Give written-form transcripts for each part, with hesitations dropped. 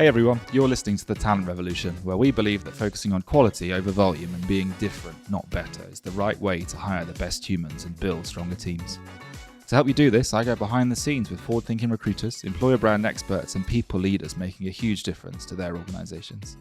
Hey everyone, you're listening to The Talent Revolution, where we believe that focusing on quality over volume and being different, not better, is the right way to hire the best humans and build stronger teams. To help you do this, I go behind the scenes with forward-thinking recruiters, employer brand experts, and people leaders making a huge difference to their organizations.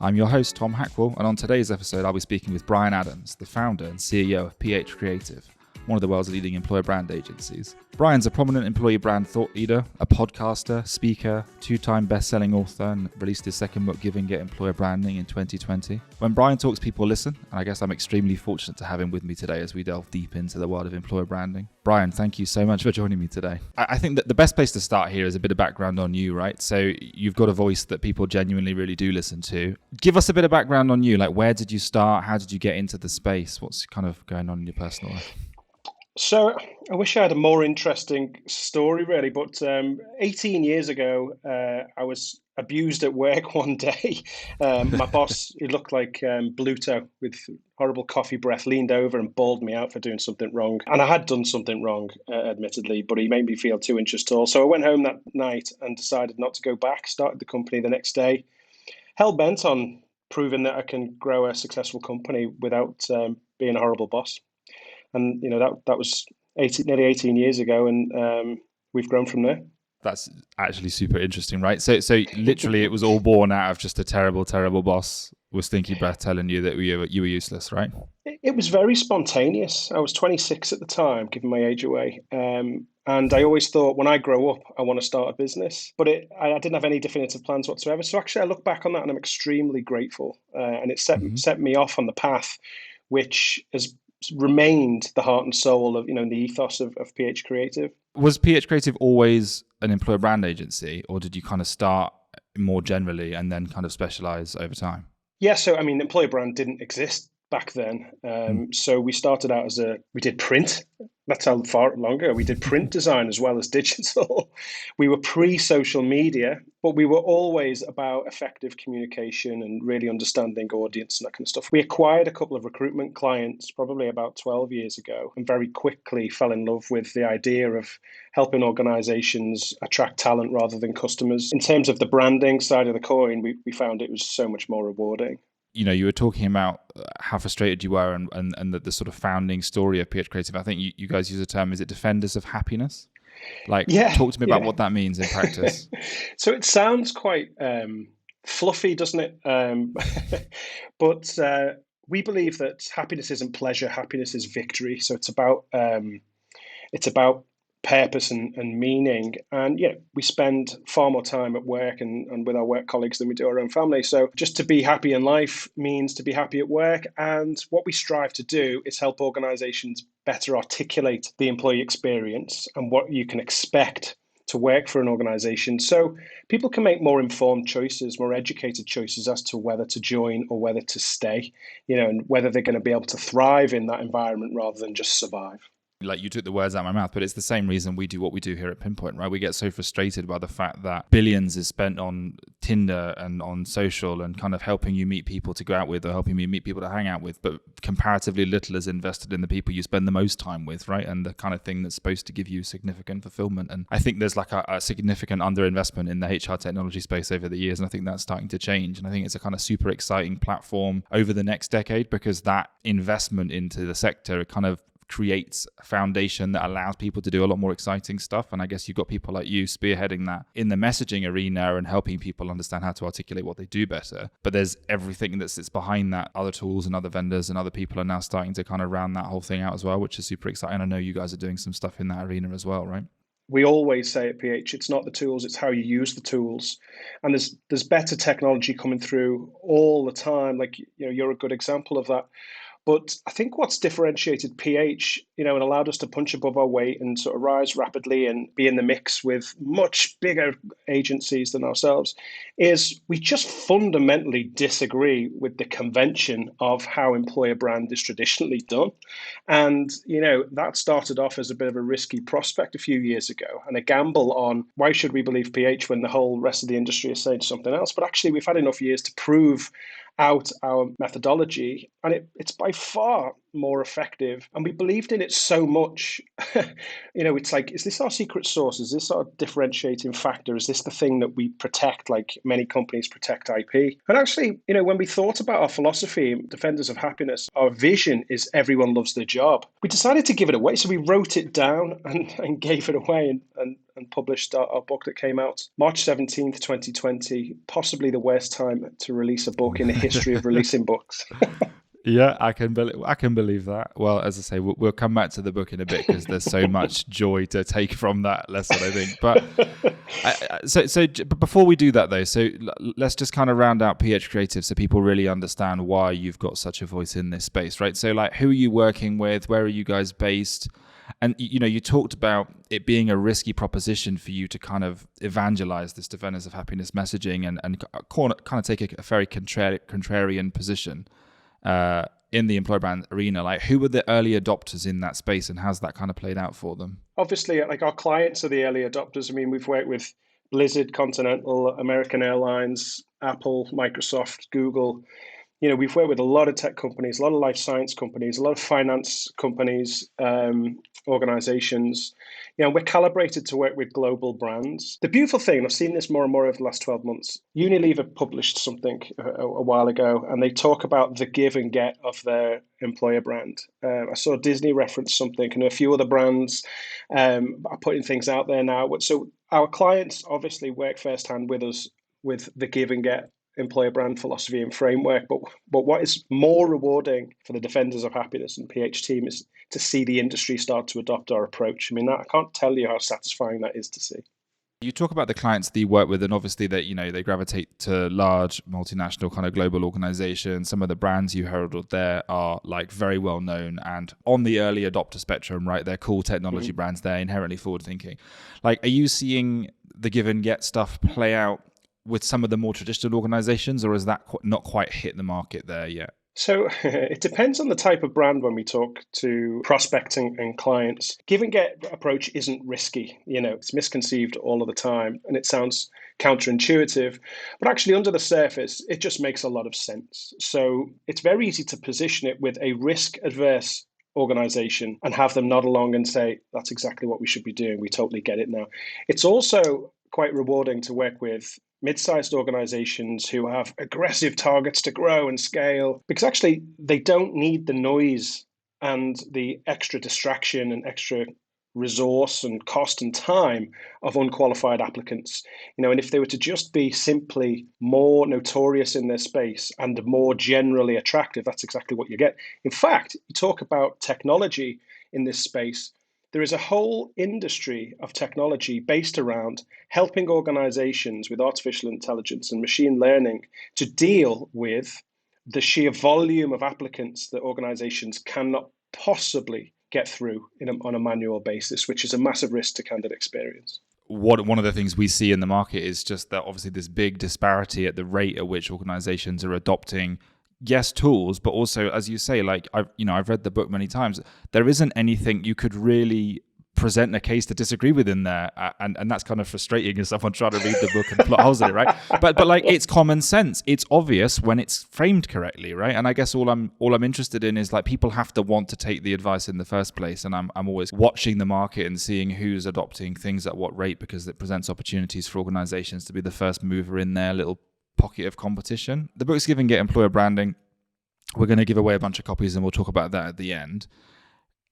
I'm your host, Tom Hackwell, and on today's episode, I'll be speaking with Brian Adams, the founder and CEO of PH Creative, one of the world's leading employer brand agencies. Brian's a prominent employee brand thought leader, a podcaster, speaker, two-time best-selling author, and released his second book, Give and Get Employer Branding, in 2020. When Brian talks, people listen, and I guess I'm extremely fortunate to have him with me today as we delve deep into the world of employer branding. Brian, thank you so much for joining me today. I think that the best place to start here is a bit of background on you, right? So you've got a voice that people genuinely really do listen to. Give us a bit of background on you. Like, where did you start? How did you get into the space? What's kind of going on in your personal life? So I wish I had a more interesting story, really. But 18 years ago, I was abused at work one day. My boss, who looked like Bluto with horrible coffee breath, leaned over and bawled me out for doing something wrong. And I had done something wrong, admittedly, but he made me feel 2 inches tall. So I went home that night and decided not to go back, started the company the next day, hell-bent on proving that I can grow a successful company without being a horrible boss. And that was nearly 18 years ago, and we've grown from there. That's actually super interesting, right? So literally, it was all born out of just a terrible, terrible boss with stinky breath telling you that you were useless, right? It was very spontaneous. I was 26 at the time, giving my age away. And I always thought, when I grow up, I want to start a business. But I didn't have any definitive plans whatsoever. So actually, I look back on that and I'm extremely grateful. And it set me off on the path, which has remained the heart and soul of, the ethos of PH Creative. Was PH Creative always an employer brand agency, or did you kind of start more generally and then kind of specialize over time? Yeah, so employer brand didn't exist back then. So we started out we did print. That's how far longer. We did print design as well as digital. We were pre-social media, but we were always about effective communication and really understanding audience and that kind of stuff. We acquired a couple of recruitment clients probably about 12 years ago and very quickly fell in love with the idea of helping organizations attract talent rather than customers. In terms of the branding side of the coin, we found it was so much more rewarding. You were talking about how frustrated you were and the sort of founding story of PH Creative. I think you guys use the term, is it defenders of happiness? Talk to me about what that means in practice. So it sounds quite fluffy, doesn't it? But we believe that happiness isn't pleasure, happiness is victory. So it's about purpose and meaning. And we spend far more time at work and with our work colleagues than we do our own family. So just to be happy in life means to be happy at work. And what we strive to do is help organizations better articulate the employee experience and what you can expect to work for an organization, so people can make more informed choices, more educated choices as to whether to join or whether to stay, and whether they're going to be able to thrive in that environment rather than just survive. Like, you took the words out of my mouth, but it's the same reason we do what we do here at Pinpoint, right? We get so frustrated by the fact that billions is spent on Tinder and on social and kind of helping you meet people to go out with or helping you meet people to hang out with, but comparatively little is invested in the people you spend the most time with, right? And the kind of thing that's supposed to give you significant fulfillment. And I think there's like a significant underinvestment in the HR technology space over the years, and I think that's starting to change. And I think it's a kind of super exciting platform over the next decade, because that investment into the sector kind of creates a foundation that allows people to do a lot more exciting stuff. And I guess you've got people like you spearheading that in the messaging arena and helping people understand how to articulate what they do better. But there's everything that sits behind that. Other tools and other vendors and other people are now starting to kind of round that whole thing out as well, which is super exciting. I know you guys are doing some stuff in that arena as well, right? We always say at PH, it's not the tools, it's how you use the tools. And there's better technology coming through all the time. Like, you're a good example of that. But I think what's differentiated PH, and allowed us to punch above our weight and sort of rise rapidly and be in the mix with much bigger agencies than ourselves, is we just fundamentally disagree with the convention of how employer brand is traditionally done. And, that started off as a bit of a risky prospect a few years ago and a gamble on why should we believe PH when the whole rest of the industry is saying something else. But actually, we've had enough years to prove out our methodology, and it's by far more effective. And we believed in it so much. It's like, is this our secret sauce? Is this our differentiating factor? Is this the thing that we protect, like many companies protect IP? And actually, when we thought about our philosophy, Defenders of Happiness, our vision is everyone loves their job. We decided to give it away. So we wrote it down and gave it away and published our book that came out March 17th, 2020, possibly the worst time to release a book in the history of releasing books. Yeah, I can believe that. Well, as I say, we'll come back to the book in a bit because there's so much joy to take from that lesson, I think. But but before we do that, though, let's just kind of round out PH Creative so people really understand why you've got such a voice in this space, right? So, like, who are you working with? Where are you guys based? And, you talked about it being a risky proposition for you to kind of evangelize this Defenders of Happiness messaging and kind of take a very contrarian position in the employer brand arena. Like, who were the early adopters in that space, and how's that kind of played out for them? Obviously, like, our clients are the early adopters. I mean, we've worked with Blizzard, Continental, American Airlines, Apple, Microsoft, Google. We've worked with a lot of tech companies, a lot of life science companies, a lot of finance companies, organizations. We're calibrated to work with global brands. The beautiful thing, and I've seen this more and more over the last 12 months, Unilever published something a while ago, and they talk about the give and get of their employer brand. I saw Disney reference something, and a few other brands are putting things out there now. So our clients obviously work firsthand with us with the give and get employer brand philosophy and framework. But what is more rewarding for the Defenders of Happiness and PH team is to see the industry start to adopt our approach. I mean, I can't tell you how satisfying that is to see. You talk about the clients that you work with, and obviously that they gravitate to large multinational kind of global organizations. Some of the brands you heralded there are like very well known and on the early adopter spectrum, right? They're cool technology brands. They're inherently forward thinking. Like, are you seeing the give and get stuff play out with some of the more traditional organizations, or has that not quite hit the market there yet? So it depends on the type of brand when we talk to prospects and clients. Give and get approach isn't risky. It's misconceived all of the time, and it sounds counterintuitive, but actually under the surface, it just makes a lot of sense. So it's very easy to position it with a risk-averse organization and have them nod along and say, that's exactly what we should be doing. We totally get it now. It's also quite rewarding to work with mid-sized organizations who have aggressive targets to grow and scale, because actually they don't need the noise and the extra distraction and extra resource and cost and time of unqualified applicants. And if they were to just be simply more notorious in their space and more generally attractive, that's exactly what you get. In fact, you talk about technology in this space. There is a whole industry of technology based around helping organizations with artificial intelligence and machine learning to deal with the sheer volume of applicants that organizations cannot possibly get through on a manual basis, which is a massive risk to candidate experience. One of the things we see in the market is just that obviously this big disparity at the rate at which organizations are adopting tools, but also, as you say, like I've read the book many times. There isn't anything you could really present a case to disagree with in there, and that's kind of frustrating as someone trying to read the book and plot holes in it, right? But like, it's common sense. It's obvious when it's framed correctly, right? And I guess all I'm interested in is, like, people have to want to take the advice in the first place, and I'm always watching the market and seeing who's adopting things at what rate, because it presents opportunities for organizations to be the first mover in their little pocket of competition. The book's Give and Get Employer Branding. We're going to give away a bunch of copies, and we'll talk about that at the end.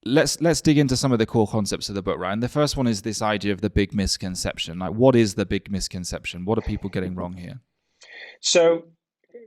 Let's dig into some of the core concepts of the book, right? And the first one is this idea of the big misconception. Like, what is the big misconception? What are people getting wrong here? So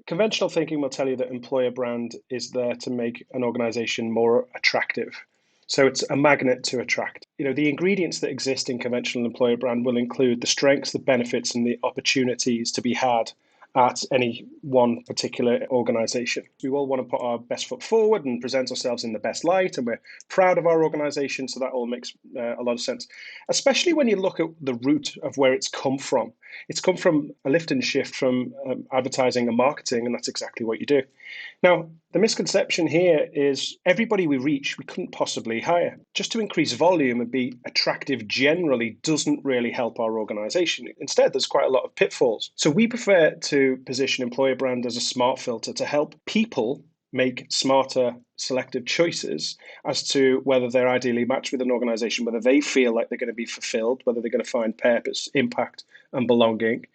conventional thinking will tell you that employer brand is there to make an organization more attractive. So it's a magnet to attract. The ingredients that exist in conventional employer brand will include the strengths, the benefits, and the opportunities to be had at any one particular organization. We all want to put our best foot forward and present ourselves in the best light, and we're proud of our organization, so that all makes a lot of sense, especially when you look at the root of where it's come from. It's come from a lift and shift from advertising and marketing, and that's exactly what you do. Now, the misconception here is everybody we reach, we couldn't possibly hire. Just to increase volume and be attractive generally doesn't really help our organization. Instead, there's quite a lot of pitfalls. So we prefer to position employer brand as a smart filter to help people make smarter selective choices as to whether they're ideally matched with an organization, whether they feel like they're going to be fulfilled, whether they're going to find purpose, impact, and belonging.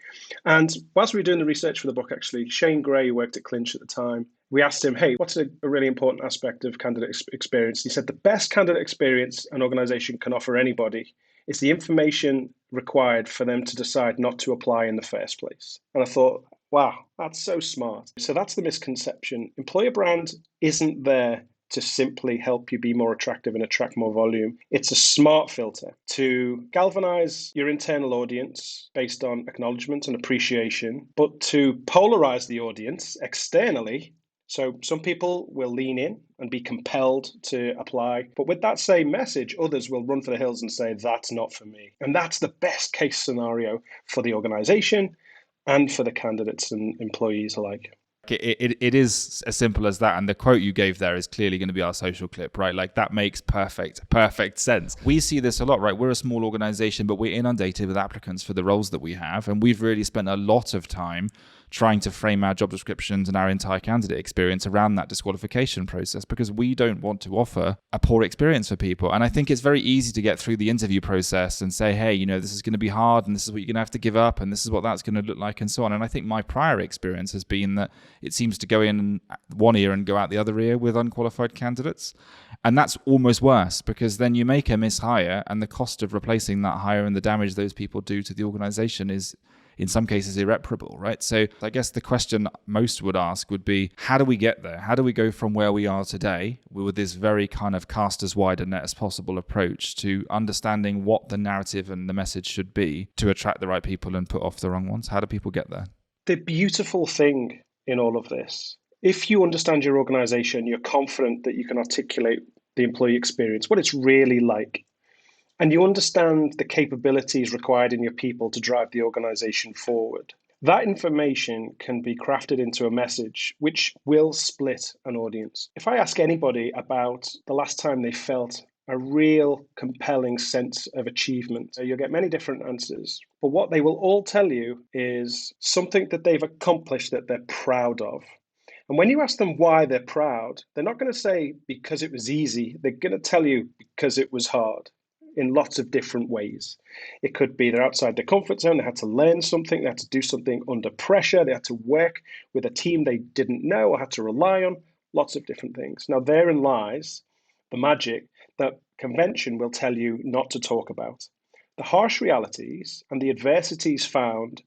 And whilst we were doing the research for the book, actually, Shane Gray, who worked at Clinch at the time, we asked him, hey, what's a really important aspect of candidate experience? He said the best candidate experience an organization can offer anybody is the information required for them to decide not to apply in the first place. And I thought, wow, that's so smart. So that's the misconception. Employer brand isn't there to simply help you be more attractive and attract more volume. It's a smart filter to galvanize your internal audience based on acknowledgement and appreciation, but to polarize the audience externally. So some people will lean in and be compelled to apply. But with that same message, others will run for the hills and say, that's not for me. And that's the best case scenario for the organization and for the candidates and employees alike. It is as simple as that. And the quote you gave there is clearly going to be our social clip, right? Like that makes perfect sense. We see this a lot, right? We're a small organization, but we're inundated with applicants for the roles that we have. And we've really spent a lot of time trying to frame our job descriptions and our entire candidate experience around that disqualification process, because we don't want to offer a poor experience for people. And I think it's very easy to get through the interview process and say, hey, this is going to be hard and this is what you're going to have to give up and this is what that's going to look like and so on. And I think my prior experience has been that it seems to go in one ear and go out the other ear with unqualified candidates. And that's almost worse, because then you make a mishire and the cost of replacing that hire and the damage those people do to the organization is in some cases irreparable, right? So I guess the question most would ask would be, how do we get there? How do we go from where we are today with this very kind of cast as wide a net as possible approach to understanding what the narrative and the message should be to attract the right people and put off the wrong ones? How do people get there? The beautiful thing in all of this, if you understand your organization, you're confident that you can articulate the employee experience, what it's really like, and you understand the capabilities required in your people to drive the organization forward, that information can be crafted into a message which will split an audience. If I ask anybody about the last time they felt a real compelling sense of achievement, you'll get many different answers. But what they will all tell you is something that they've accomplished that they're proud of. And when you ask them why they're proud, they're not going to say because it was easy. They're going to tell you because it was hard, in lots of different ways. It could be they're outside their comfort zone, they had to learn something, they had to do something under pressure, they had to work with a team they didn't know or had to rely on, lots of different things. Now, therein lies the magic that convention will tell you not to talk about. The harsh realities and the adversities found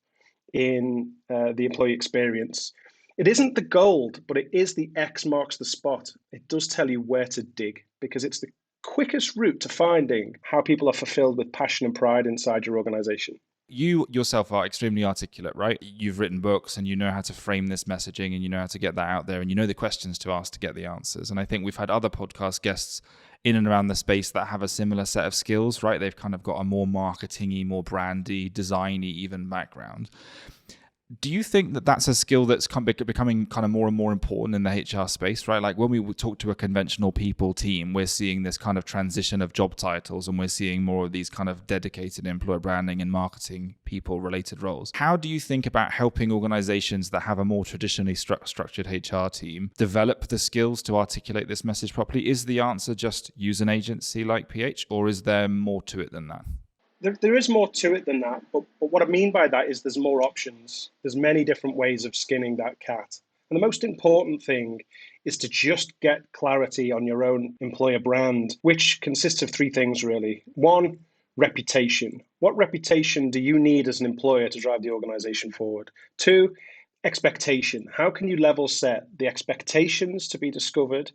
in the employee experience. It isn't the gold, but it is the X marks the spot. It does tell you where to dig, because it's the quickest route to finding how people are fulfilled with passion and pride inside your organization. You yourself are extremely articulate, right? You've written books and you know how to frame this messaging and you know how to get that out there and you know the questions to ask to get the answers. And I think we've had other podcast guests in and around the space that have a similar set of skills, right? They've kind of got a more marketing-y, more brandy, design-y even background. Do you think that that's a skill that's becoming kind of more and more important in the HR space, right? Like when we talk to a conventional people team, we're seeing this kind of transition of job titles and we're seeing more of these kind of dedicated employer branding and marketing people related roles. How do you think about helping organizations that have a more traditionally structured HR team develop the skills to articulate this message properly? Is the answer just use an agency like PH, or is there more to it than that? There is more to it than that, but what I mean by that is there's more options. There's many different ways of skinning that cat. And the most important thing is to just get clarity on your own employer brand, which consists of three things really. One, reputation. What reputation do you need as an employer to drive the organization forward? Two, expectation. How can you level set the expectations to be discovered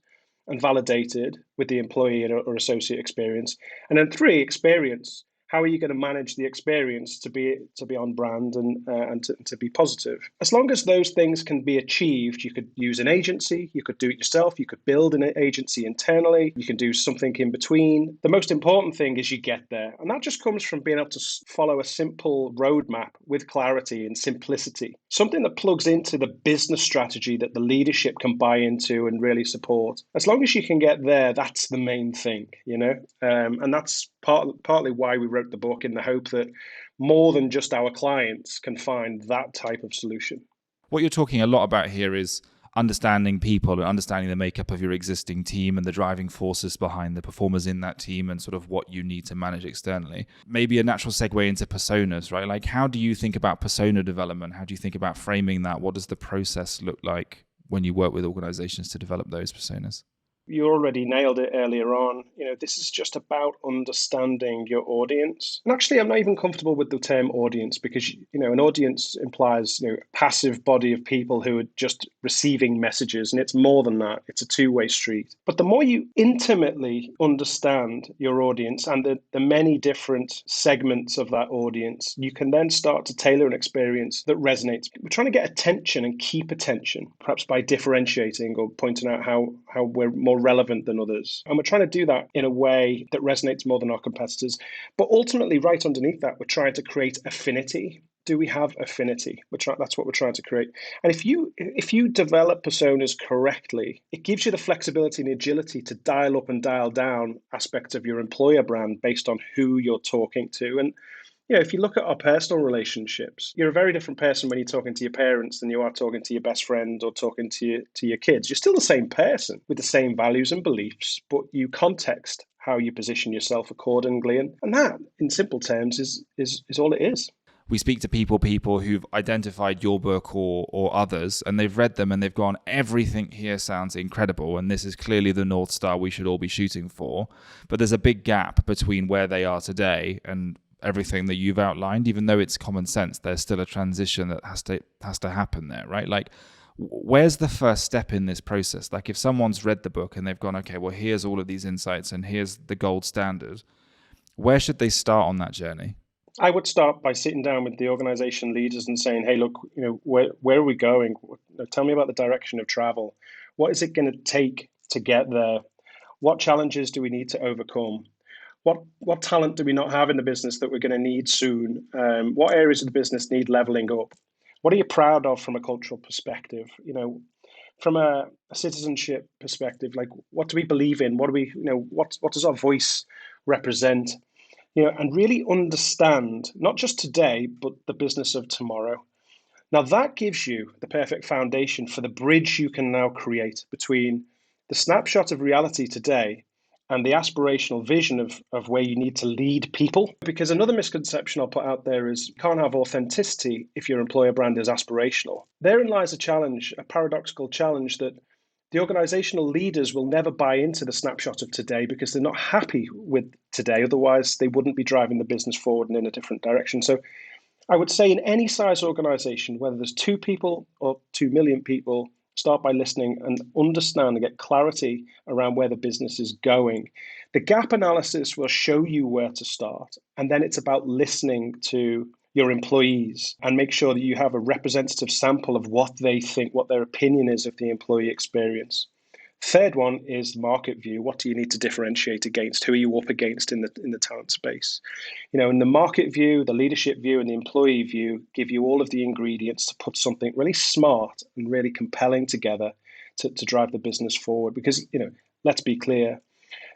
and validated with the employee or associate experience? And then three, experience. How are you going to manage the experience to be on brand and to be positive? As long as those things can be achieved, you could use an agency, you could do it yourself, you could build an agency internally, you can do something in between. The most important thing is you get there. And that just comes from being able to follow a simple roadmap with clarity and simplicity, something that plugs into the business strategy that the leadership can buy into and really support. As long as you can get there, that's the main thing, and that's partly why we wrote the book, in the hope that more than just our clients can find that type of solution. What you're talking a lot about here is understanding people and understanding the makeup of your existing team and the driving forces behind the performers in that team and sort of what you need to manage externally. Maybe a natural segue into personas, right? Like, how do you think about persona development? How do you think about framing that? What does the process look like when you work with organizations to develop those personas? You already nailed it earlier on. This is just about understanding your audience. And actually, I'm not even comfortable with the term audience, because, an audience implies, a passive body of people who are just receiving messages. And it's more than that. It's a two-way street. But the more you intimately understand your audience and the many different segments of that audience, you can then start to tailor an experience that resonates. We're trying to get attention and keep attention, perhaps by differentiating or pointing out how we're more relevant than others. And we're trying to do that in a way that resonates more than our competitors. But ultimately, right underneath that, we're trying to create affinity. Do we have affinity? That's what we're trying to create. And if you develop personas correctly, it gives you the flexibility and agility to dial up and dial down aspects of your employer brand based on who you're talking to. And if you look at our personal relationships, you're a very different person when you're talking to your parents than you are talking to your best friend or talking to your kids. You're still the same person with the same values and beliefs, but you context how you position yourself accordingly. And that, in simple terms, is all it is. We speak to people who've identified your book or others, and they've read them and they've gone, everything here sounds incredible, and this is clearly the North Star we should all be shooting for. But there's a big gap between where they are today and everything that you've outlined. Even though it's common sense, there's still a transition that has to happen there, right? Like, where's the first step in this process? Like, if someone's read the book and they've gone, okay, well, here's all of these insights and here's the gold standard, where should they start on that journey? I would start by sitting down with the organization leaders and saying, hey, look, where are we going? Tell me about the direction of travel. What is it going to take to get there? What challenges do we need to overcome? What talent do we not have in the business that we're going to need soon? What areas of the business need leveling up? What are you proud of from a cultural perspective? From a citizenship perspective, like, what do we believe in? What do we, what does our voice represent? And really understand not just today, but the business of tomorrow. Now, that gives you the perfect foundation for the bridge you can now create between the snapshot of reality today and the aspirational vision of where you need to lead people. Because another misconception I'll put out there is you can't have authenticity if your employer brand is aspirational. Therein lies a challenge, a paradoxical challenge, that the organizational leaders will never buy into the snapshot of today because they're not happy with today. Otherwise, they wouldn't be driving the business forward and in a different direction. So I would say in any size organization, whether there's 2 people or 2 million people, start by listening and understand and get clarity around where the business is going. The gap analysis will show you where to start. And then it's about listening to your employees and make sure that you have a representative sample of what they think, what their opinion is of the employee experience. Third one is market view. What do you need to differentiate against? Who are you up against in the talent space? In the market view, the leadership view, and the employee view give you all of the ingredients to put something really smart and really compelling together to drive the business forward. Because, let's be clear,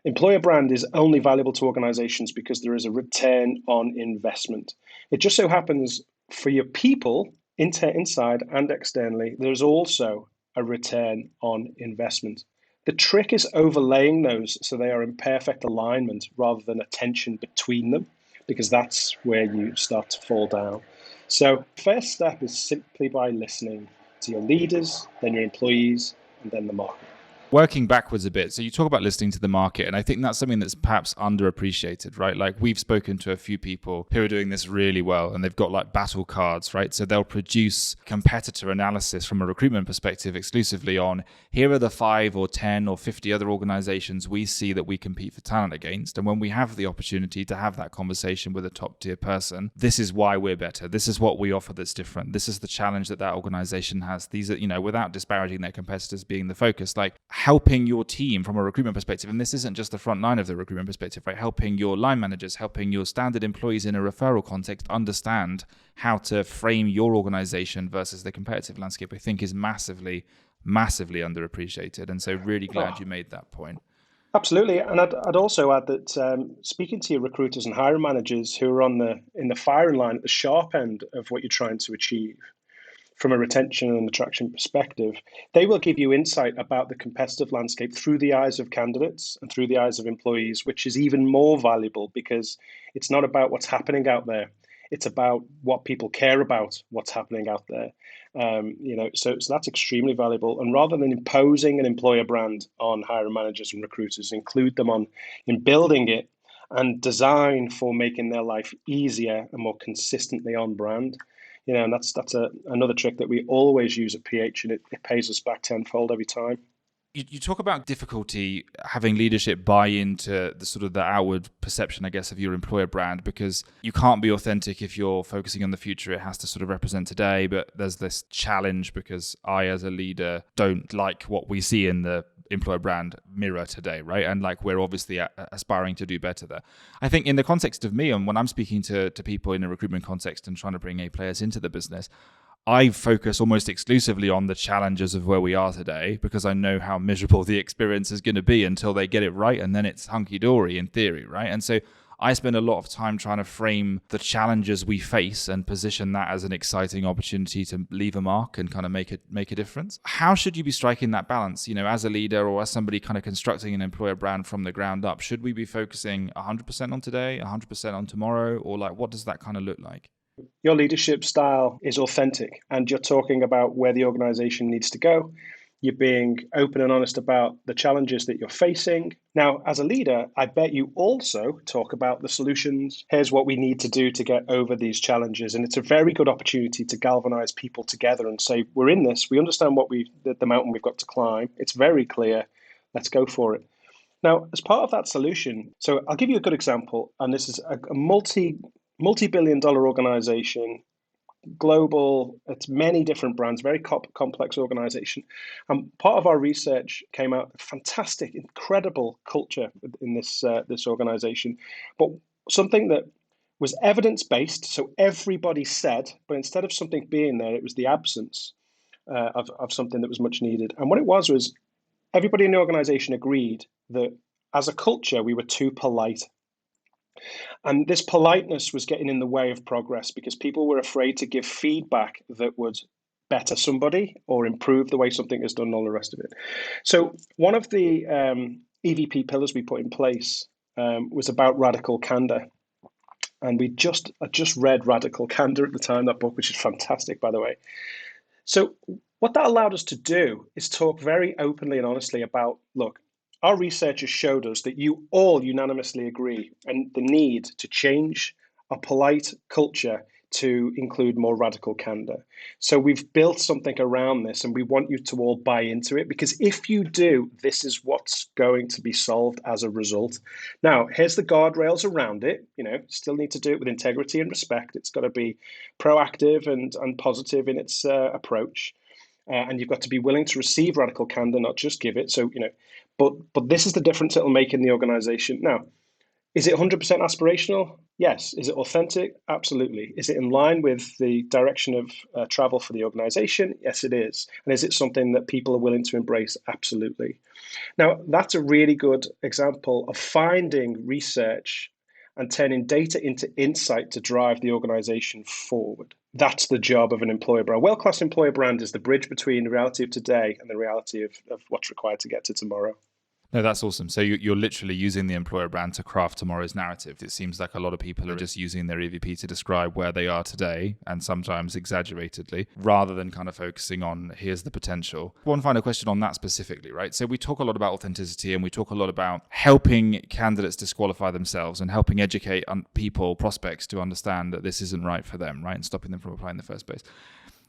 employer brand is only valuable to organizations because there is a return on investment. It just so happens for your people, inside and externally, there's also a return on investment. The trick is overlaying those so they are in perfect alignment rather than a tension between them, because that's where you start to fall down. So first step is simply by listening to your leaders, then your employees, and then the market. Working backwards a bit, so you talk about listening to the market, and I think that's something that's perhaps underappreciated, right? Like we've spoken to a few people who are doing this really well, and they've got like battle cards, right? So they'll produce competitor analysis from a recruitment perspective exclusively on here are the 5 or 10 or 50 other organizations we see that we compete for talent against. And when we have the opportunity to have that conversation with a top tier person, this is why we're better. This is what we offer that's different. This is the challenge that organization has. These are, without disparaging their competitors being the focus, like helping your team from a recruitment perspective. And this isn't just the front line of the recruitment perspective, right? Helping your line managers, helping your standard employees in a referral context understand how to frame your organization versus the competitive landscape, I think is massively, massively underappreciated. And so really glad you made that point. Absolutely, and I'd also add that speaking to your recruiters and hiring managers who are in the firing line at the sharp end of what you're trying to achieve from a retention and attraction perspective, they will give you insight about the competitive landscape through the eyes of candidates and through the eyes of employees, which is even more valuable because it's not about what's happening out there. It's about what people care about, what's happening out there. So that's extremely valuable. And rather than imposing an employer brand on hiring managers and recruiters, include them in building it and design for making their life easier and more consistently on brand. And that's another trick that we always use at PH, and it pays us back tenfold every time. You talk about difficulty having leadership buy into the sort of the outward perception, I guess, of your employer brand, because you can't be authentic if you're focusing on the future. It has to sort of represent today, but there's this challenge because I, as a leader, don't like what we see in the employer brand mirror today, right? And like we're obviously aspiring to do better there. I think in the context of me, and when I'm speaking to people in a recruitment context and trying to bring A players into the business, I focus almost exclusively on the challenges of where we are today because I know how miserable the experience is going to be until they get it right, and then it's hunky-dory in theory, right? And so I spend a lot of time trying to frame the challenges we face and position that as an exciting opportunity to leave a mark and kind of make a difference. How should you be striking that balance, as a leader or as somebody kind of constructing an employer brand from the ground up? Should we be focusing 100% on today, 100% on tomorrow, or like what does that kind of look like? Your leadership style is authentic and you're talking about where the organization needs to go. You're being open and honest about the challenges that you're facing. Now, as a leader, I bet you also talk about the solutions. Here's what we need to do to get over these challenges. And it's a very good opportunity to galvanize people together and say, we're in this. We understand the mountain we've got to climb. It's very clear. Let's go for it. Now, as part of that solution, so I'll give you a good example. And this is a multi-billion-dollar organization, global, it's many different brands, very complex organization. And part of our research came out fantastic, incredible culture in this organization, but something that was evidence-based. So everybody said, but instead of something being there, it was the absence of something that was much needed. And what it was everybody in the organization agreed that as a culture, we were too polite. And this politeness was getting in the way of progress because people were afraid to give feedback that would better somebody or improve the way something is done and all the rest of it. So one of the EVP pillars we put in place was about radical candor. And I just read Radical Candor at the time, that book, which is fantastic, by the way. So what that allowed us to do is talk very openly and honestly about, look, our researchers showed us that you all unanimously agree and the need to change a polite culture to include more radical candor. So we've built something around this and we want you to all buy into it because if you do, this is what's going to be solved as a result. Now, here's the guardrails around it. Still need to do it with integrity and respect. It's got to be proactive and positive in its approach. And you've got to be willing to receive radical candor, not just give it. So, but this is the difference it'll make in the organization. Now, is it 100% aspirational? Yes. Is it authentic? Absolutely. Is it in line with the direction of travel for the organization? Yes, it is. And is it something that people are willing to embrace? Absolutely. Now, that's a really good example of finding research and turning data into insight to drive the organization forward. That's the job of an employer brand. A world-class employer brand is the bridge between the reality of today and the reality of what's required to get to tomorrow. No, that's awesome. So you're literally using the employer brand to craft tomorrow's narrative. It seems like a lot of people are just using their EVP to describe where they are today, and sometimes exaggeratedly, rather than kind of focusing on here's the potential. One final question on that specifically, right? So we talk a lot about authenticity, and we talk a lot about helping candidates disqualify themselves and helping educate people, prospects, to understand that this isn't right for them, right? And stopping them from applying in the first place.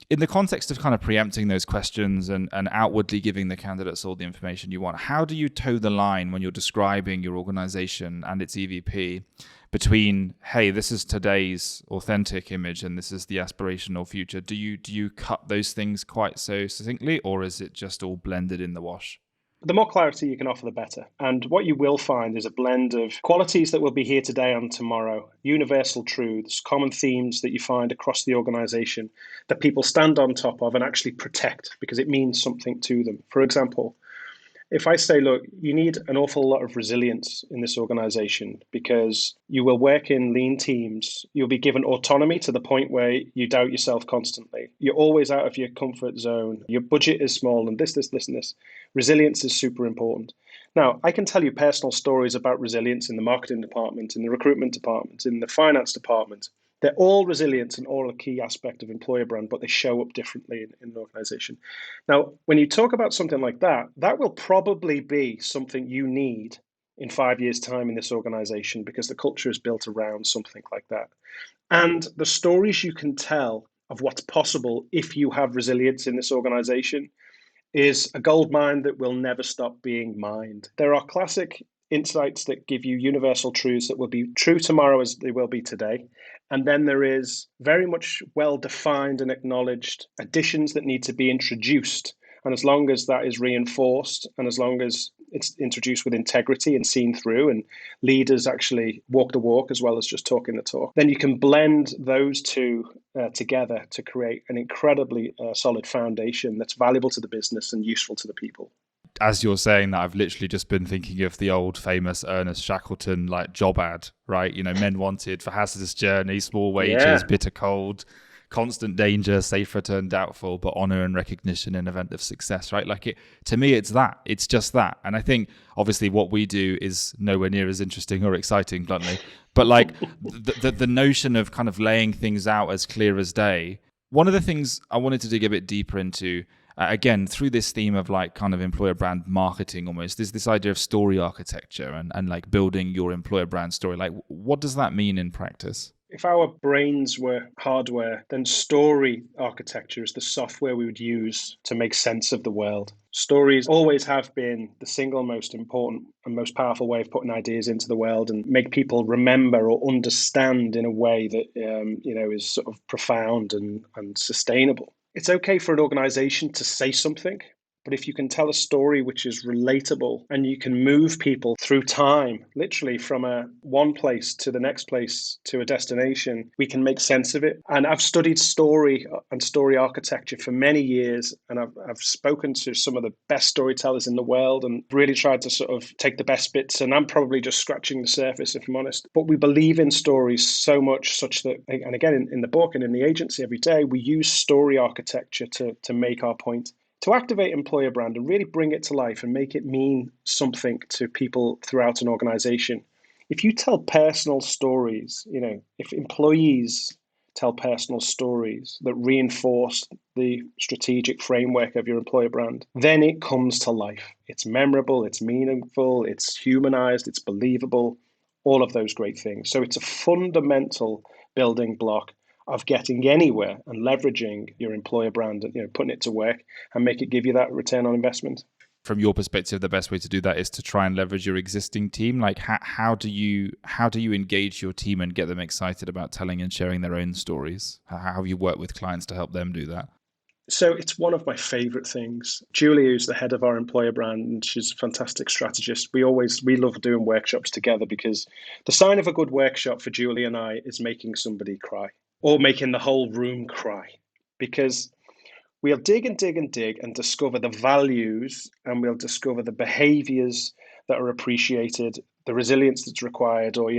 In the context of kind of preempting those questions and outwardly giving the candidates all the information you want, how do you toe the line when you're describing your organization and its EVP between, hey, this is today's authentic image and this is the aspirational future? Do you cut those things quite so succinctly, or is it just all blended in the wash? The more clarity you can offer, the better. And what you will find is a blend of qualities that will be here today and tomorrow, universal truths, common themes that you find across the organization that people stand on top of and actually protect because it means something to them. For example, if I say, look, you need an awful lot of resilience in this organization because you will work in lean teams, you'll be given autonomy to the point where you doubt yourself constantly. You're always out of your comfort zone. Your budget is small and this, and this. Resilience is super important. Now, I can tell you personal stories about resilience in the marketing department, in the recruitment department, in the finance department. They're all resilient and all a key aspect of employer brand, but they show up differently in an organization. Now, when you talk about something like that, that will probably be something you need in 5 years' time in this organization because the culture is built around something like that. And the stories you can tell of what's possible if you have resilience in this organization is a gold mine that will never stop being mined. There are classic insights that give you universal truths that will be true tomorrow as they will be today. And then there is very much well-defined and acknowledged additions that need to be introduced. And as long as that is reinforced and as long as it's introduced with integrity and seen through and leaders actually walk the walk as well as just talking the talk, then you can blend those two together to create an incredibly solid foundation that's valuable to the business and useful to the people. As you're saying that, I've literally just been thinking of the old famous Ernest Shackleton like job ad, right? You know, men wanted for hazardous journey, small wages, bitter cold, constant danger, safe return doubtful, but honor and recognition in event of success, right? Like, it to me, it's just that. And I think obviously what we do is nowhere near as interesting or exciting, bluntly, but like the notion of kind of laying things out as clear as day. One of the things I wanted to dig a bit deeper into, again, through this theme of like kind of employer brand marketing almost, is this idea of story architecture and like building your employer brand story. Like, what does that mean in practice? If our brains were hardware, then story architecture is the software we would use to make sense of the world. Stories always have been the single most important and most powerful way of putting ideas into the world and make people remember or understand in a way that is sort of profound and sustainable. It's okay for an organization to say something, but if you can tell a story which is relatable and you can move people through time, literally from one place to the next place to a destination, we can make sense of it. And I've studied story and story architecture for many years, and I've spoken to some of the best storytellers in the world and really tried to sort of take the best bits. And I'm probably just scratching the surface, if I'm honest. But we believe in stories so much such that, and again, in the book and in the agency every day, we use story architecture to make our point. To activate employer brand and really bring it to life and make it mean something to people throughout an organization. If you tell personal stories, if employees tell personal stories that reinforce the strategic framework of your employer brand, then it comes to life. It's memorable, it's meaningful, it's humanized, it's believable, all of those great things. So it's a fundamental building block of getting anywhere and leveraging your employer brand and putting it to work and make it give you that return on investment. From your perspective, the best way to do that is to try and leverage your existing team. Like, how do you engage your team and get them excited about telling and sharing their own stories? How have you worked with clients to help them do that? So it's one of my favorite things. Julie, who's the head of our employer brand, and she's a fantastic strategist. We love doing workshops together because the sign of a good workshop for Julie and I is making somebody cry or making the whole room cry, because we'll dig and dig and dig and discover the values, and we'll discover the behaviors that are appreciated, the resilience that's required, or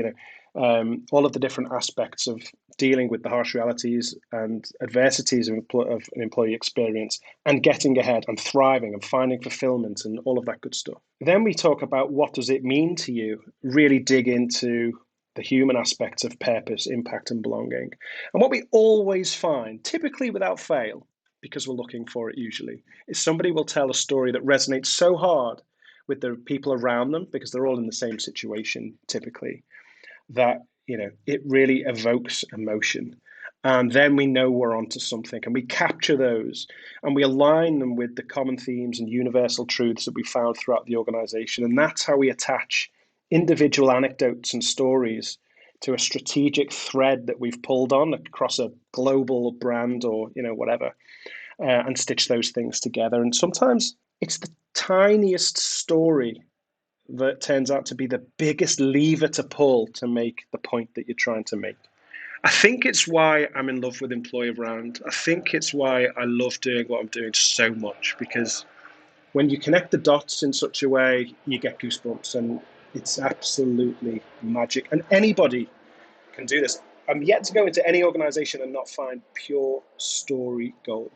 all of the different aspects of dealing with the harsh realities and adversities of an employee experience and getting ahead and thriving and finding fulfillment and all of that good stuff. Then we talk about what does it mean to you, really dig into the human aspects of purpose, impact, and belonging. And what we always find, typically without fail, because we're looking for it usually, is somebody will tell a story that resonates so hard with the people around them because they're all in the same situation typically that it really evokes emotion. And then we know we're onto something and we capture those and we align them with the common themes and universal truths that we found throughout the organization. And that's how we attach individual anecdotes and stories to a strategic thread that we've pulled on across a global brand or whatever, and stitch those things together. And sometimes it's the tiniest story that turns out to be the biggest lever to pull to make the point that you're trying to make. I think it's why I'm in love with employer brand. I think it's why I love doing what I'm doing so much, because when you connect the dots in such a way, you get goosebumps, and it's absolutely magic. And anybody can do this. I'm yet to go into any organization and not find pure story gold.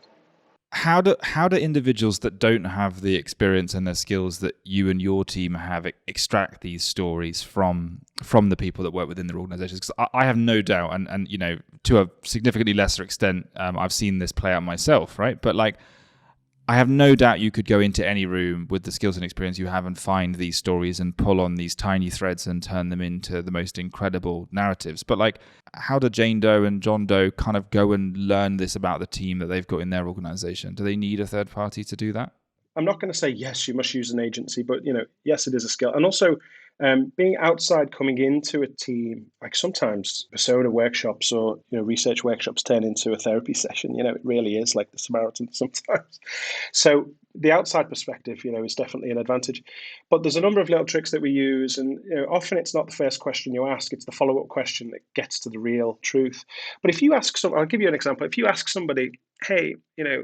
How do individuals that don't have the experience and the skills that you and your team have extract these stories from the people that work within their organizations? Because I have no doubt, and to a significantly lesser extent, I've seen this play out myself, right? But I have no doubt you could go into any room with the skills and experience you have and find these stories and pull on these tiny threads and turn them into the most incredible narratives. But how do Jane Doe and John Doe kind of go and learn this about the team that they've got in their organization? Do they need a third party to do that? I'm not going to say yes, you must use an agency, but yes, it is a skill. And also, being outside, coming into a team, like sometimes persona workshops or research workshops turn into a therapy session. It really is like the Samaritan sometimes. So the outside perspective, is definitely an advantage. But there's a number of little tricks that we use, and often it's not the first question you ask; it's the follow-up question that gets to the real truth. But if you ask I'll give you an example. If you ask somebody, "Hey,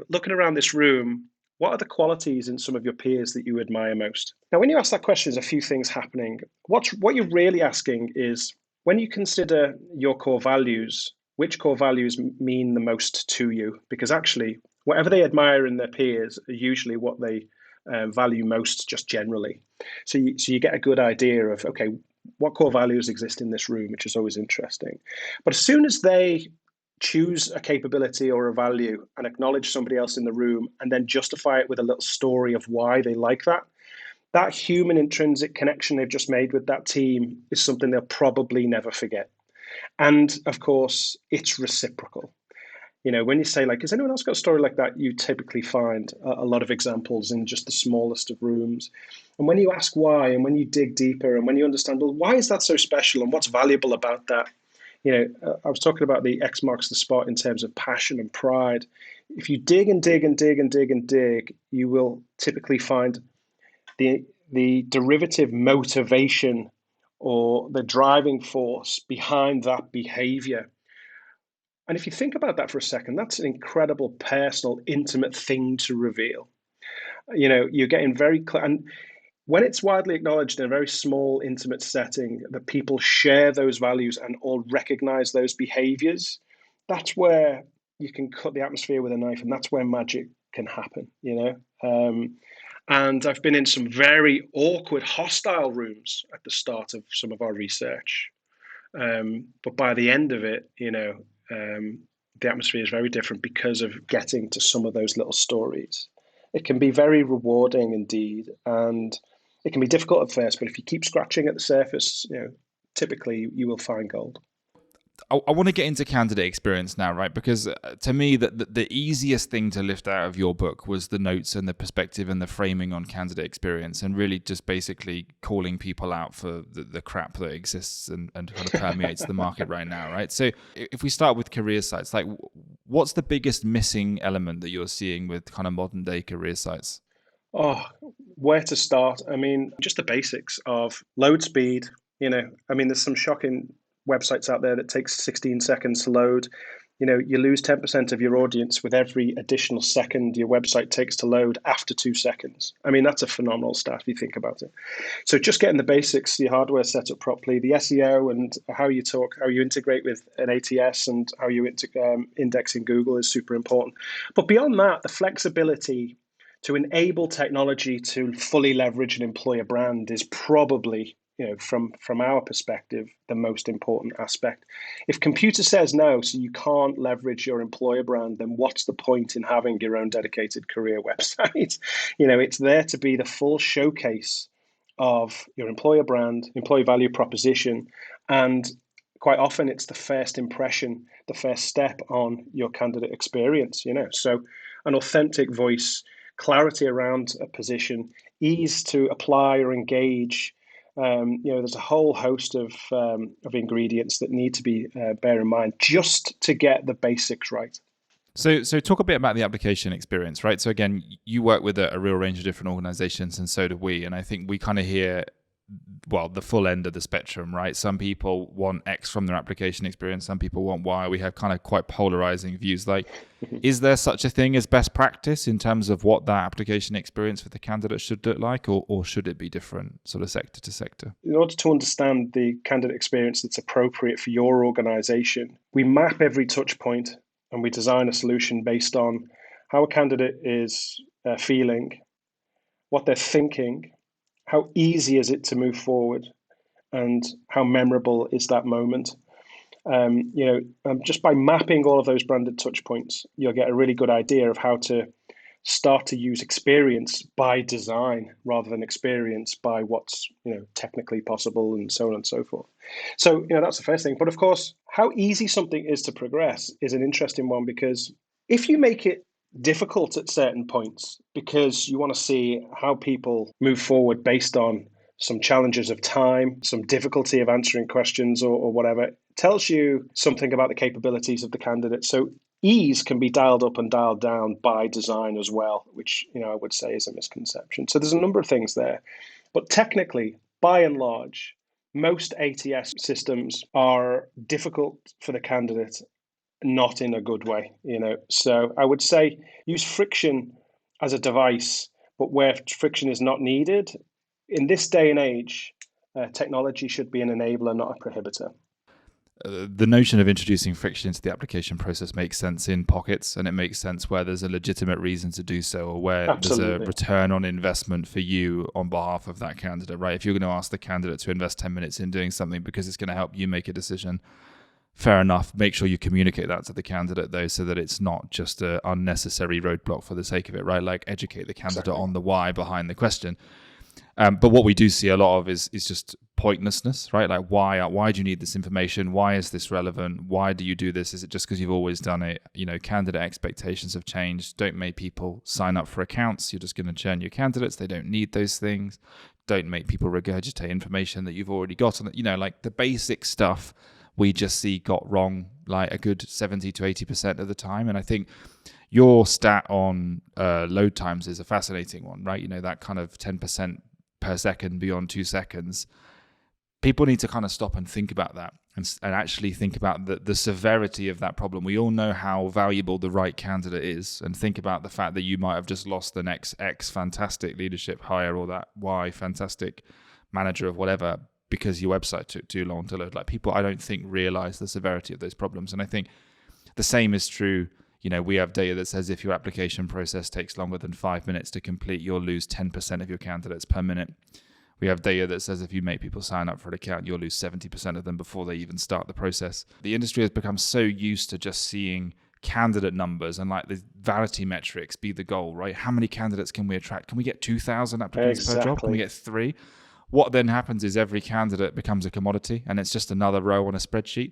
looking around this room, what are the qualities in some of your peers that you admire most?" Now, when you ask that question, there's a few things happening. What you're really asking is, when you consider your core values, which core values mean the most to you? Because actually, whatever they admire in their peers are usually what they value most, just generally. So you get a good idea of, okay, what core values exist in this room, which is always interesting. But as soon as they choose a capability or a value and acknowledge somebody else in the room and then justify it with a little story of why they like that human intrinsic connection they've just made with that team is something they'll probably never forget. And of course, it's reciprocal. When you say, has anyone else got a story like that, you typically find a lot of examples in just the smallest of rooms. And when you ask why, and when you dig deeper, and when you understand, well, why is that so special and what's valuable about that? I was talking about the X marks the spot in terms of passion and pride. If you dig and dig and dig and dig and dig, you will typically find the derivative motivation or the driving force behind that behavior. And if you think about that for a second, that's an incredible personal, intimate thing to reveal. You're getting very clear. And when it's widely acknowledged in a very small, intimate setting that people share those values and all recognize those behaviors, that's where you can cut the atmosphere with a knife, and that's where magic can happen. And I've been in some very awkward, hostile rooms at the start of some of our research. But by the end of it, the atmosphere is very different because of getting to some of those little stories. It can be very rewarding indeed, and it can be difficult at first, but if you keep scratching at the surface, typically you will find gold. I want to get into candidate experience now, right? Because to me, the easiest thing to lift out of your book was the notes and the perspective and the framing on candidate experience, and really just basically calling people out for the crap that exists and kind of permeates the market right now, right? So if we start with career sites, what's the biggest missing element that you're seeing with kind of modern day career sites? Oh, where to start? I mean, just the basics of load speed. There's some shocking websites out there that takes 16 seconds to load. You lose 10% of your audience with every additional second your website takes to load after 2 seconds. I mean, that's a phenomenal stat if you think about it. So just getting the basics, your hardware set up properly, the SEO and how you talk, how you integrate with an ATS and how you index in Google is super important. But beyond that, the flexibility to enable technology to fully leverage an employer brand is probably, from our perspective, the most important aspect. If computer says no, so you can't leverage your employer brand, then what's the point in having your own dedicated career website? It's there to be the full showcase of your employer brand, employee value proposition, and quite often it's the first impression, the first step on your candidate experience. So an authentic voice, clarity around a position, ease to apply or engage. There's a whole host of ingredients that need to be bear in mind just to get the basics right. So talk a bit about the application experience, right? So again, you work with a real range of different organizations, and so do we. And I think we kind of hear, well, the full end of the spectrum, right? Some people want X from their application experience. Some people want Y. We have kind of quite polarizing views. Like, is there such a thing as best practice in terms of what that application experience for the candidate should look like, or should it be different sort of sector to sector? In order to understand the candidate experience that's appropriate for your organization, we map every touch point and we design a solution based on how a candidate is feeling, what they're thinking, how easy is it to move forward, and how memorable is that moment. Just by mapping all of those branded touch points, you'll get a really good idea of how to start to use experience by design rather than experience by what's technically possible, and so on and so forth. So that's the first thing. But of course, how easy something is to progress is an interesting one, because if you make it difficult at certain points because you want to see how people move forward based on some challenges of time, some difficulty of answering questions, or whatever, it tells you something about the capabilities of the candidate. So ease can be dialed up and dialed down by design as well, which I would say is a misconception. So there's a number of things there. But technically, by and large, most ATS systems are difficult for the candidate, not in a good way. So I would say use friction as a device, but where friction is not needed, in this day and age, technology should be an enabler, not a prohibitor. The notion of introducing friction into the application process makes sense in pockets, and it makes sense where there's a legitimate reason to do so, or where Absolutely. There's a return on investment for you on behalf of that candidate, right? If you're going to ask the candidate to invest 10 minutes in doing something because it's going to help you make a decision, fair enough. Make sure you communicate that to the candidate, though, so that it's not just an unnecessary roadblock for the sake of it, right? Like, educate the candidate on the why behind the question. But what we do see a lot of is just pointlessness, right? Like, why do you need this information? Why is this relevant? Why do you do this? Is it just because you've always done it? Candidate expectations have changed. Don't make people sign up for accounts. You're just going to churn your candidates. They don't need those things. Don't make people regurgitate information that you've already got on it. Like the basic stuff we just see got wrong like a good 70 to 80% of the time. And I think your stat on load times is a fascinating one, right? That kind of 10% per second beyond 2 seconds. People need to kind of stop and think about that, and actually think about the severity of that problem. We all know how valuable the right candidate is, and think about the fact that you might have just lost the next X fantastic leadership hire, or that Y fantastic manager of whatever, because your website took too long to load. Like, people, I don't think, realize the severity of those problems. And I think the same is true. We have data that says if your application process takes longer than 5 minutes to complete, you'll lose 10% of your candidates per minute. We have data that says if you make people sign up for an account, you'll lose 70% of them before they even start the process. The industry has become so used to just seeing candidate numbers and like the vanity metrics be the goal, right? How many candidates can we attract? Can we get 2,000 applicants per job? Can we get 3? What then happens is every candidate becomes a commodity, and it's just another row on a spreadsheet.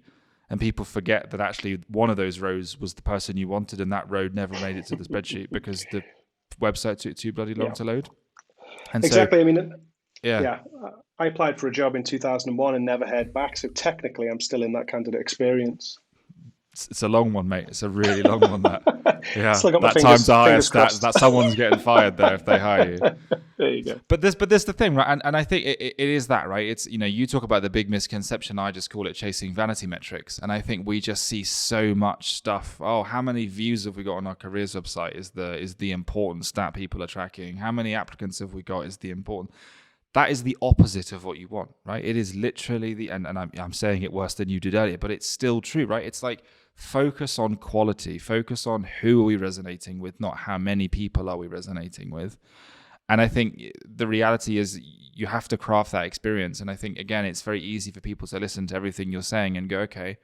And people forget that actually one of those rows was the person you wanted, and that row never made it to the spreadsheet because the website took too bloody long to load. And exactly. So, I mean, yeah. I applied for a job in 2001 and never heard back. So technically, I'm still in that candidate experience. It's a long one, mate. It's a really long one. That, yeah, Still got my that time to hire fingers stats. crossed. That someone's getting fired there if they hire you. There you go. But this the thing, right? And I think it is that, right? It's, you talk about the big misconception. I just call it chasing vanity metrics. And I think we just see so much stuff. Oh, how many views have we got on our careers website is the important stat people are tracking. How many applicants have we got is the important. That is the opposite of what you want, right? It is literally and I'm saying it worse than you did earlier, but it's still true, right? It's like, focus on quality, focus on who are we resonating with, not how many people are we resonating with. And I think the reality is you have to craft that experience. And I think, again, it's very easy for people to listen to everything you're saying and go, okay,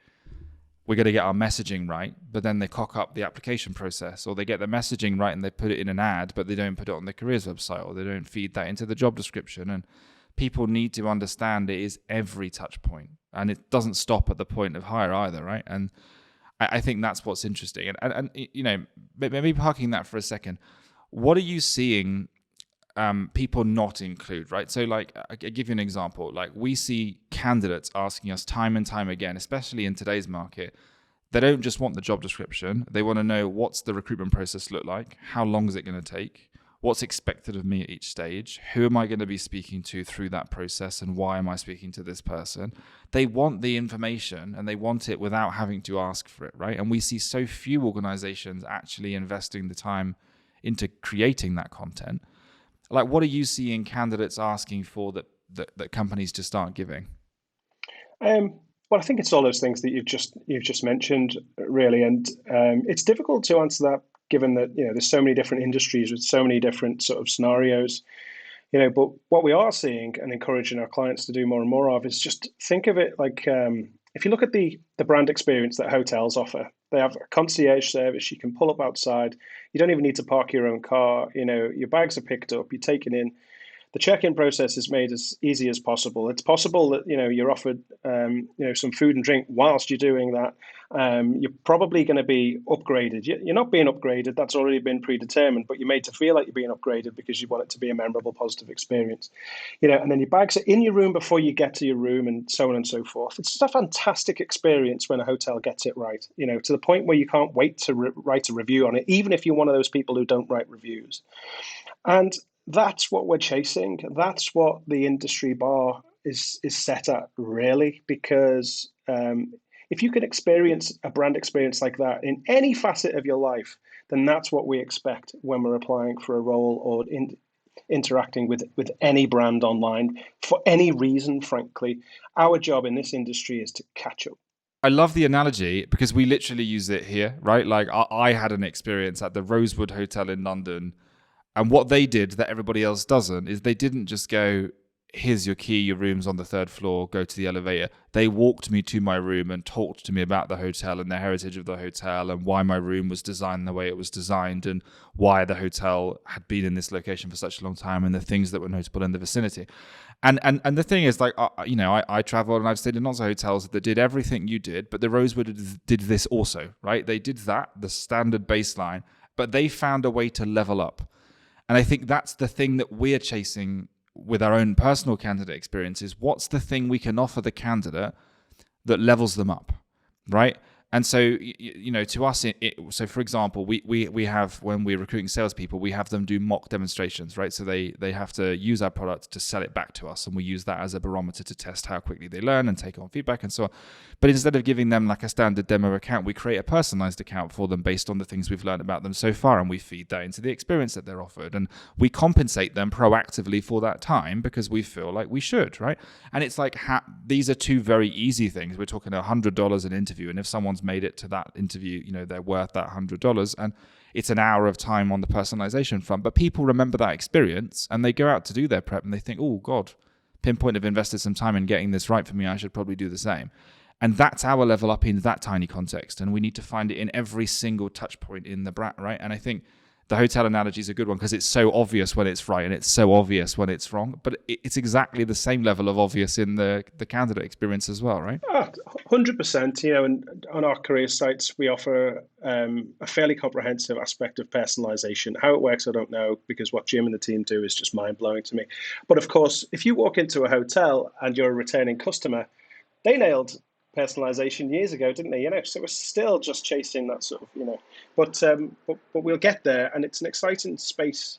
we're going to get our messaging right, but then they cock up the application process, or they get the messaging right and they put it in an ad, but they don't put it on the careers website, or they don't feed that into the job description. And people need to understand it is every touch point, and it doesn't stop at the point of hire either, right? And I think that's what's interesting. And maybe parking that for a second, what are you seeing people not include, right? So like, I'll give you an example. Like, we see candidates asking us time and time again, especially in today's market, they don't just want the job description. They want to know, what's the recruitment process look like? How long is it going to take? What's expected of me at each stage? Who am I going to be speaking to through that process? And why am I speaking to this person? They want the information, and they want it without having to ask for it, right? And we see so few organizations actually investing the time into creating that content. Like, what are you seeing candidates asking for that companies just aren't giving? Well, I think it's all those things that you've just mentioned, really, and it's difficult to answer that, given that there's so many different industries with so many different sort of scenarios. But what we are seeing and encouraging our clients to do more and more of is just think of it like, if you look at the brand experience that hotels offer, they have a concierge service. You can pull up outside. You don't even need to park your own car. Your bags are picked up. You're taken in. The check-in process is made as easy as possible. It's possible that you're offered some food and drink whilst you're doing that. You're probably going to be upgraded. You're not being upgraded. That's already been predetermined, but you're made to feel like you're being upgraded because you want it to be a memorable, positive experience. And then your bags are in your room before you get to your room, and so on and so forth. It's just a fantastic experience when a hotel gets it right. To the point where you can't wait to write a review on it, even if you're one of those people who don't write reviews. And that's what we're chasing. That's what the industry bar is set at, really, because if you can experience a brand experience like that in any facet of your life, then that's what we expect when we're applying for a role or interacting with any brand online for any reason. Frankly, our job in this industry is to catch up. I love the analogy because we literally use it here, right? Like, I had an experience at the Rosewood Hotel in London. And what they did that everybody else doesn't is they didn't just go, here's your key, your room's on the third floor, go to the elevator. They walked me to my room and talked to me about the hotel and the heritage of the hotel and why my room was designed the way it was designed and why the hotel had been in this location for such a long time and the things that were notable in the vicinity. And the thing is, like, I traveled and I've stayed in lots of hotels that did everything you did, but the Rosewood did this also, right? They did that, the standard baseline, but they found a way to level up. And I think that's the thing that we're chasing with our own personal candidate experiences. What's the thing we can offer the candidate that levels them up, right? And so, to us, so for example, we have, when we're recruiting salespeople, we have them do mock demonstrations, right? So they have to use our product to sell it back to us. And we use that as a barometer to test how quickly they learn and take on feedback and so on. But instead of giving them like a standard demo account, we create a personalized account for them based on the things we've learned about them so far. And we feed that into the experience that they're offered. And we compensate them proactively for that time because we feel like we should, right? And it's like, these are two very easy things. We're talking $100 an interview. And if someone's made it to that interview, they're worth that $100, and it's an hour of time on the personalization front. But people remember that experience and they go out to do their prep and they think, oh God, Pinpoint have invested some time in getting this right for me. I should probably do the same. And that's our level up in that tiny context. And we need to find it in every single touch point in the brand, right? And I think the hotel analogy is a good one because it's so obvious when it's right and it's so obvious when it's wrong. But it's exactly the same level of obvious in the candidate experience as well, right? 100%. And on our career sites, we offer a fairly comprehensive aspect of personalization. How it works, I don't know, because what Jim and the team do is just mind-blowing to me. But of course, if you walk into a hotel and you're a returning customer, they nailed personalization years ago, didn't they? So we're still just chasing that sort of, but we'll get there, and it's an exciting space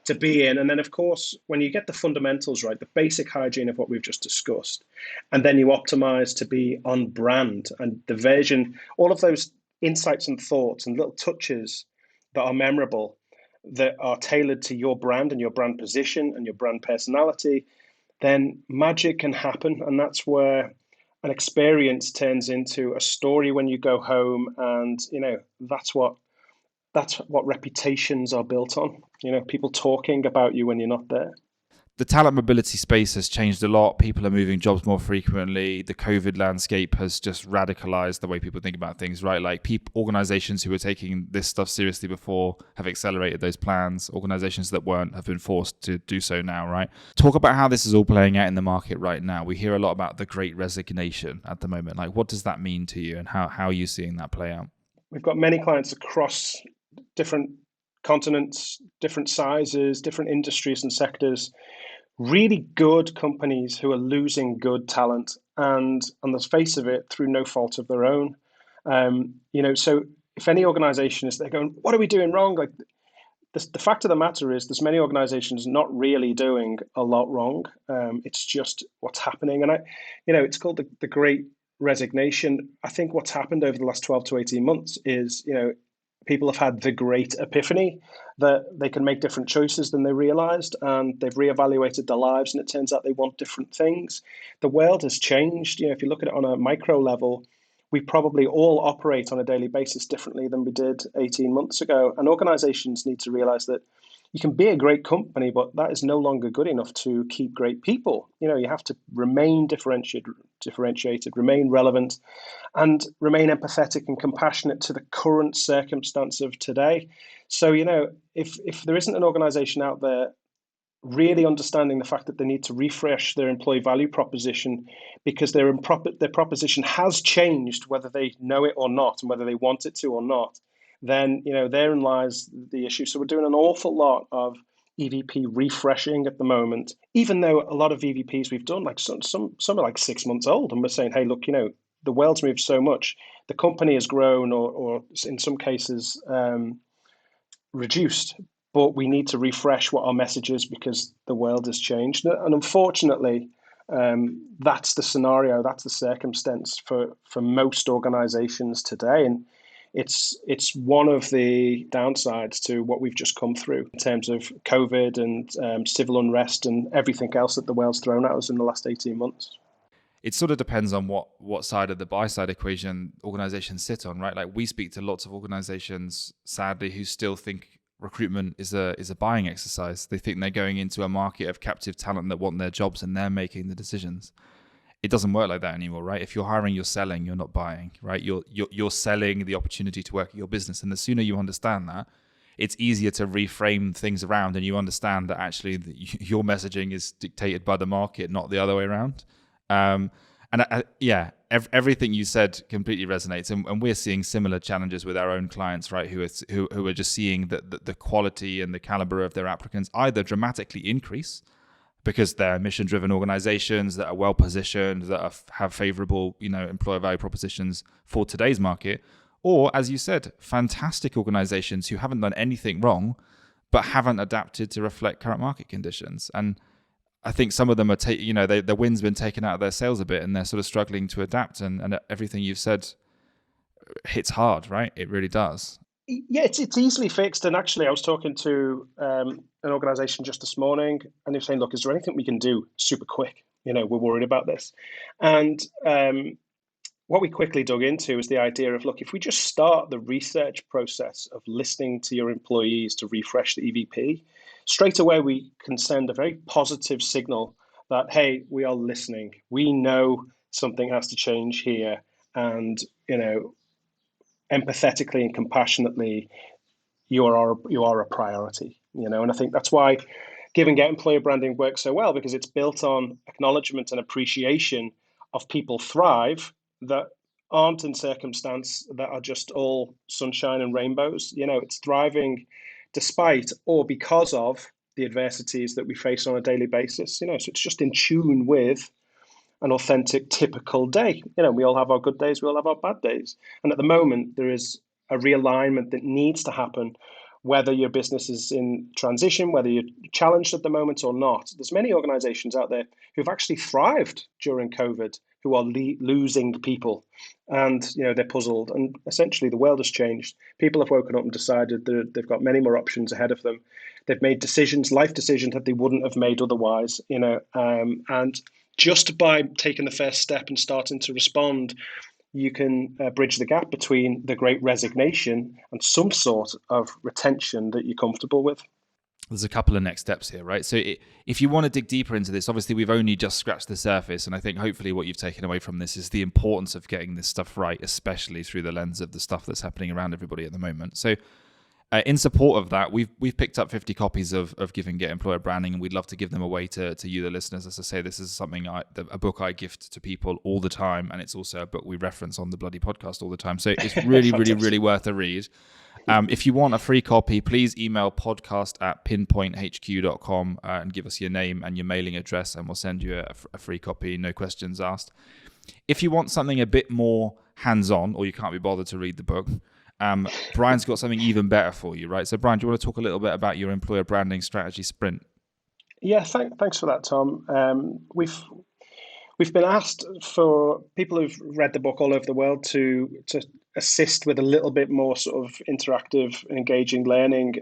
to be in. And then, of course, when you get the fundamentals right, the basic hygiene of what we've just discussed, and then you optimize to be on brand and the version, all of those insights and thoughts and little touches that are memorable, that are tailored to your brand and your brand position and your brand personality, then magic can happen. And that's where an experience turns into a story when you go home. And, that's what reputations are built on. People talking about you when you're not there. The talent mobility space has changed a lot. People are moving jobs more frequently. The COVID landscape has just radicalized the way people think about things, right? Like organizations who were taking this stuff seriously before have accelerated those plans. Organizations that weren't have been forced to do so now, right? Talk about how this is all playing out in the market right now. We hear a lot about the great resignation at the moment. Like, what does that mean to you, and how are you seeing that play out? We've got many clients across different continents, different sizes, different industries and sectors, really good companies who are losing good talent, and on the face of it, through no fault of their own. So if any organization is there going, what are we doing wrong? Like, the fact of the matter is, there's many organizations not really doing a lot wrong. It's just what's happening. And it's called the great resignation. I think what's happened over the last 12 to 18 months is, people have had the great epiphany that they can make different choices than they realized, and they've reevaluated their lives, and it turns out they want different things. The world has changed. If you look at it on a micro level, we probably all operate on a daily basis differently than we did 18 months ago. And organizations need to realize that you can be a great company, but that is no longer good enough to keep great people. You have to remain differentiated, remain relevant, and remain empathetic and compassionate to the current circumstance of today. So, if there isn't an organization out there really understanding the fact that they need to refresh their employee value proposition, because their proposition has changed, whether they know it or not, and whether they want it to or not, then therein lies the issue. So we're doing an awful lot of EVP refreshing at the moment, even though a lot of EVPs we've done, like some are like 6 months old, and we're saying, hey, look, the world's moved so much, the company has grown, or in some cases reduced, but we need to refresh what our message is because the world has changed. And unfortunately, that's the scenario, that's the circumstance for most organizations today. And it's one of the downsides to what we've just come through in terms of COVID and civil unrest and everything else that the world's thrown at us in the last 18 months. It sort of depends on what side of the buy side equation organizations sit on, right? Like, we speak to lots of organizations, sadly, who still think recruitment is a buying exercise. They think they're going into a market of captive talent that want their jobs, and they're making the decisions. It doesn't work like that anymore, right? If you're hiring, you're selling, you're not buying, right? You're selling the opportunity to work at your business. And the sooner you understand that, it's easier to reframe things around, and you understand that actually your messaging is dictated by the market, not the other way around. Everything you said completely resonates, and we're seeing similar challenges with our own clients, right? Who are just seeing that the quality and the caliber of their applicants either dramatically increase because they're mission-driven organizations that are well-positioned, that have favorable, employer value propositions for today's market, or, as you said, fantastic organizations who haven't done anything wrong but haven't adapted to reflect current market conditions. And I think some of them are, the wind's been taken out of their sails a bit, and they're sort of struggling to adapt. And everything you've said hits hard, right? It really does. Yeah, it's easily fixed. And actually, I was talking to an organization just this morning, and they're saying, look, is there anything we can do super quick? We're worried about this. And what we quickly dug into is the idea of, look, if we just start the research process of listening to your employees to refresh the EVP, straight away we can send a very positive signal that, hey, we are listening. We know something has to change here. And, empathetically and compassionately, you are a priority. And I think that's why Give and Get employer branding works so well, because it's built on acknowledgement and appreciation of people thrive that aren't in circumstance that are just all sunshine and rainbows. It's thriving despite or because of the adversities that we face on a daily basis. So it's just in tune with an authentic, typical day. We all have our good days, we all have our bad days. And at the moment, there is a realignment that needs to happen, whether your business is in transition, whether you're challenged at the moment or not. There's many organizations out there who've actually thrived during COVID, who are losing people, and they're puzzled. And essentially, the world has changed. People have woken up and decided that they've got many more options ahead of them. They've made decisions, life decisions that they wouldn't have made otherwise. And just by taking the first step and starting to respond, you can bridge the gap between the great resignation and some sort of retention that you're comfortable with. There's a couple of next steps here, right? So if you want to dig deeper into this, obviously we've only just scratched the surface. And I think hopefully what you've taken away from this is the importance of getting this stuff right, especially through the lens of the stuff that's happening around everybody at the moment. So in support of that, we've picked up 50 copies of Give and Get Employer Branding, and we'd love to give them away to you, the listeners. As I say, this is something a book I gift to people all the time, and it's also a book we reference on the bloody podcast all the time. So it's really, really, really worth a read. If you want a free copy, please email podcast@pinpointhq.com and give us your name and your mailing address, and we'll send you a free copy, no questions asked. If you want something a bit more hands-on, or you can't be bothered to read the book, Brian's got something even better for you, right? So, Brian, do you want to talk a little bit about your employer branding strategy sprint? Yeah, thanks for that, Tom. We've been asked for people who've read the book all over the world to assist with a little bit more sort of interactive, engaging learning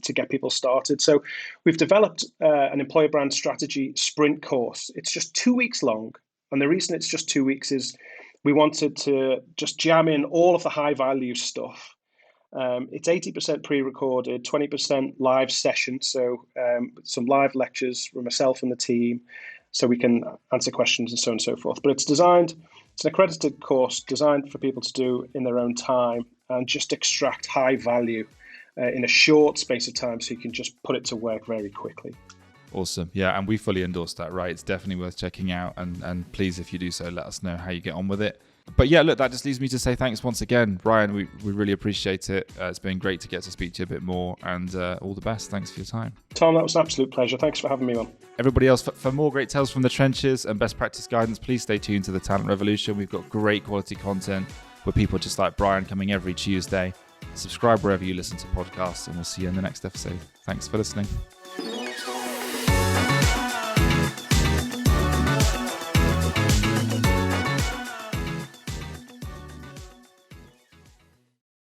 to get people started. So we've developed an employer brand strategy sprint course. It's just 2 weeks long. And the reason it's just 2 weeks is we wanted to just jam in all of the high value stuff. It's 80% pre-recorded, 20% live session. So some live lectures from myself and the team, so we can answer questions and so on and so forth. But it's an accredited course designed for people to do in their own time and just extract high value in a short space of time, so you can just put it to work very quickly. Awesome. Yeah, and we fully endorse that, right? It's definitely worth checking out. And please, if you do so, let us know how you get on with it. But yeah, look, that just leaves me to say thanks once again, Brian. We really appreciate it. It's been great to get to speak to you a bit more, and all the best. Thanks for your time. Tom, that was an absolute pleasure. Thanks for having me on. Everybody else, for more great tales from the trenches and best practice guidance, please stay tuned to the Talent Revolution. We've got great quality content with people just like Brian coming every Tuesday. Subscribe wherever you listen to podcasts, and we'll see you in the next episode. Thanks for listening.